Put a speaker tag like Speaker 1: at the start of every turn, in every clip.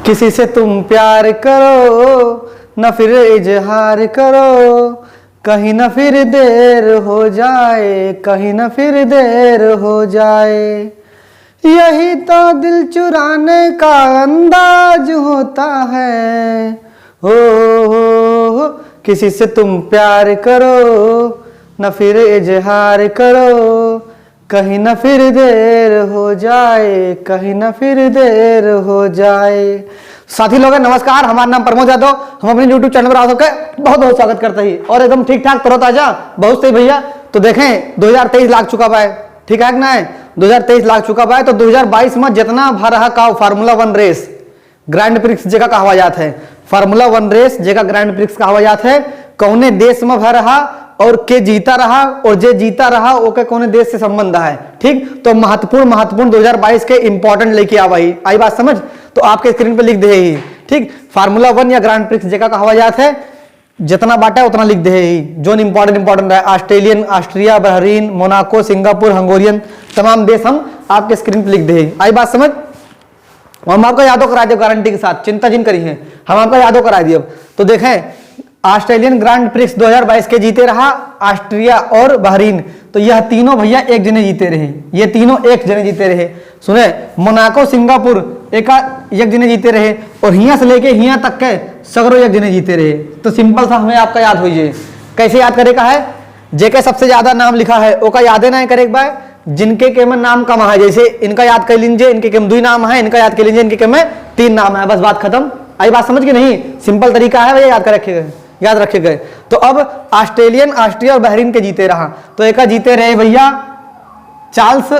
Speaker 1: किसी से तुम प्यार करो न फिर इजहार करो, कहीं न फिर देर हो जाए, कहीं न फिर देर हो जाए। यही तो दिल चुराने का अंदाज होता है। हो किसी से तुम प्यार करो न फिर इजहार करो, कहीं न फिर देर हो जाए, कहीं न फिर देर हो जाए। साथी लोग नमस्कार, हमारा नाम प्रमोद यादव। हम अपने YouTube चैनल पर आप सबका बहुत बहुत स्वागत करते हैं और एकदम ठीक ठाक तरोताजा बहुत सही भैया। तो देखें 2023 लाग चुका बा है, ठीक है ना है 2023 लाग चुका बा है। तो 2022 में जितना भर रहा का फार्मूला 1 रेस ग्रैंड प्रिक्स जगह कहा जाता है, फार्मूला 1 रेस जगह ग्रैंड प्रिक्स कहा जाता है। कौने देश में भर रहा और के जीता रहा और जे जीता रहा ओके कौने देश से संबंध है, ठीक। तो महत्वपूर्ण 2022 के इंपॉर्टेंट लेके आई बात समझ। तो आपके स्क्रीन पे लिख दे ही, ठीक। फार्मूला 1 या ग्रैंड प्रिक्स जगह कहा जाता है, जितना बांटा है उतना लिख दे ही। जो इंपॉर्टेंट है Australian, Austria, Bahrain, Monaco, Singapore, Hungarian, तमाम देश हम आपके स्क्रीन पे लिख दे ही। आई बात समझ। हम आपका यादव करा दिए गारंटी के साथ, चिंता जिन करी है, हम आपका यादव करा दिए। तो देखें ऑस्ट्रेलियन ग्रैंड प्रिक्स 2022 के जीते रहा ऑस्ट्रिया और बहरीन। तो यह तीनों भैया एक जने जीते रहे, ये तीनों एक जने जीते रहे। सुने मोनाको, सिंगापुर एक जने जीते रहे और हिया से लेके हिया तक के सगरो एक जने जीते रहे। तो सिंपल सा हमें आपका याद होइए। कैसे याद करे का है, जेके सबसे ज्यादा नाम लिखा है ओका याद ना करे एक बार, जिनके के में नाम कम है, जैसे इनका याद कर लीजिए, इनके के में 2 नाम है, इनका याद कर लीजिए, इनके के में 3 नाम है, बस बात खत्म। आई बात समझ के नहीं, सिंपल तरीका है भैया, याद रखे गए। तो अब ऑस्ट्रेलियन, ऑस्ट्रिया और बहरीन के जीते रहा। तो एक जीते रहे भैया चार्ल्स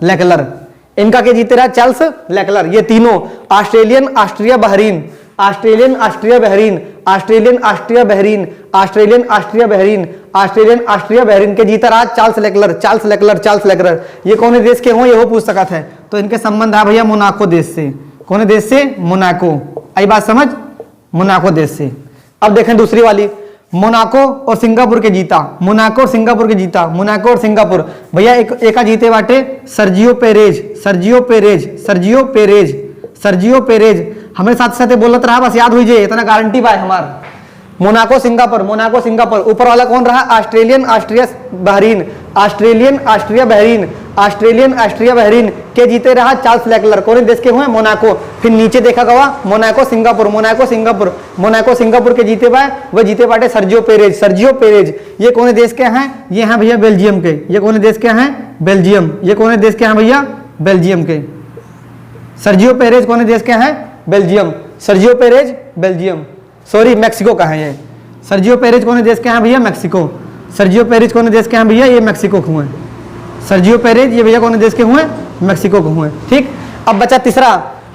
Speaker 1: लेक्लर, इनका के जीते रहा चार्ल्स लेक्लर। ये तीनों Australian, Austria, Bahrain, Australian, Austria, Bahrain, Australian, Austria, Bahrain, Australian, Austria, Bahrain, Australian, Austria, Bahrain के जीता रहा चार्ल्स लेक्लर। ये कौन देश के हो ये हो पूछ सकता है। तो इनके संबंध है भैया मोनाको देश से। कौन देश से? मोनाको। आई बात समझ, मोनाको देश से। अब देखें दूसरी वाली, मोनाको और सिंगापुर के जीता, मोनाको और सिंगापुर भैया एक जीते बाटे सर्जियो पेरेज। हमें साथ साथ बोलत रहा, बस याद हुई जे इतना गारंटी बा हमार। मोनाको सिंगापुर, ऊपर वाला कौन रहा? Australian, Austria, Bahrain, Australian, Austria, Bahrain के जीते रहा चार्ल्स लेक्लर। कौन देश के हुए? मोनाको। फिर नीचे देखा गवा मोनाको सिंगापुर के जीते बा, वह जीते बाटे सर्जियो पेरेज। ये कौन देश के हैं? ये हैं भैया बेल्जियम के। ये कौन देश के हैं? बेल्जियम। ये कौन देश के हैं भैया? बेल्जियम के। सर्जियो पेरेज कौन देश के हैं? Belgium. Sergio Perez Belgium, sorry Mexico का है ये। सर्जियो पेरेज कौन देश के हैं भैया? मैक्सिको। सर्जियो पेरेज कौन देश के हैं भैया? ये मैक्सिको के हुए। सर्जियो पेरेज ये भैया कौन देश के हुए? मैक्सिको के हुए, ठीक। अब बचा तीसरा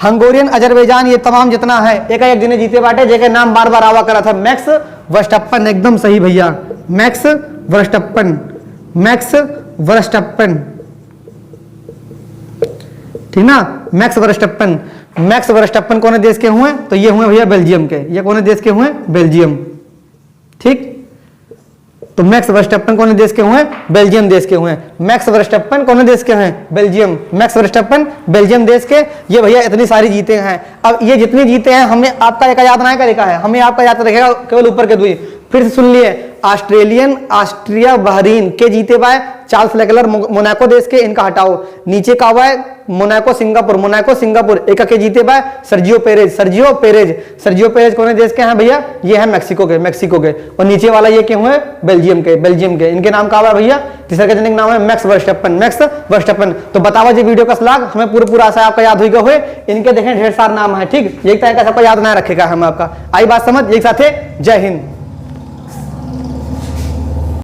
Speaker 1: हंगोरियन, अजरबैजान, ये तमाम जितना है एक जने जीते बाटे, जेके नाम बार बार आवा करा था मैक्स वर्स्टप्पन। एकदम सही भैया, मैक्स वर्स्टप्पन, ठीक ना। मैक्स वर्स्टप्पन कौन देश के हुए? तो ये हुए भैया बेल्जियम के। ये कौन देश के हुए? बेल्जियम, ठीक। तो मैक्स वर्स्टप्पन कौन देश के हुए? बेल्जियम देश के हुए। मैक्स वर्स्टप्पन कौन देश के हैं? बेल्जियम। मैक्स वर्स्टप्पन बेल्जियम देश के। ये भैया इतनी सारी जीते हैं। अब ये जितने जीते हैं हमें आपका एक याद नहीं करेगा है, हमें आपका याद रखेगा केवल ऊपर के 2। फिर से सुन लिए, ऑस्ट्रेलियन, ऑस्ट्रिया, बहरीन के जीते बाय चार्ल्स लेक्लर, मोनाको देश के, इनका हटाओ। नीचे का हुआ है मोनाको सिंगापुर एक के जीते बाय सर्जियो पेरेज कौन देश के हैं भैया? ये है मैक्सिको के। और नीचे वाला ये के हुए? बेल्जियम के। इनके नाम का हुआ भैया? तीसरा के जने का नाम है मैक्स वर्स्टप्पन। तो बतावा जी वीडियो का स्लाग हमें पूरा आशा आपका याद हुई हुए। इनके देखें ढेर सारा नाम है, ठीक। एक तरह का सबका याद ना रखेगा हम आपका। आई बात समझ, एक साथ जय हिंद।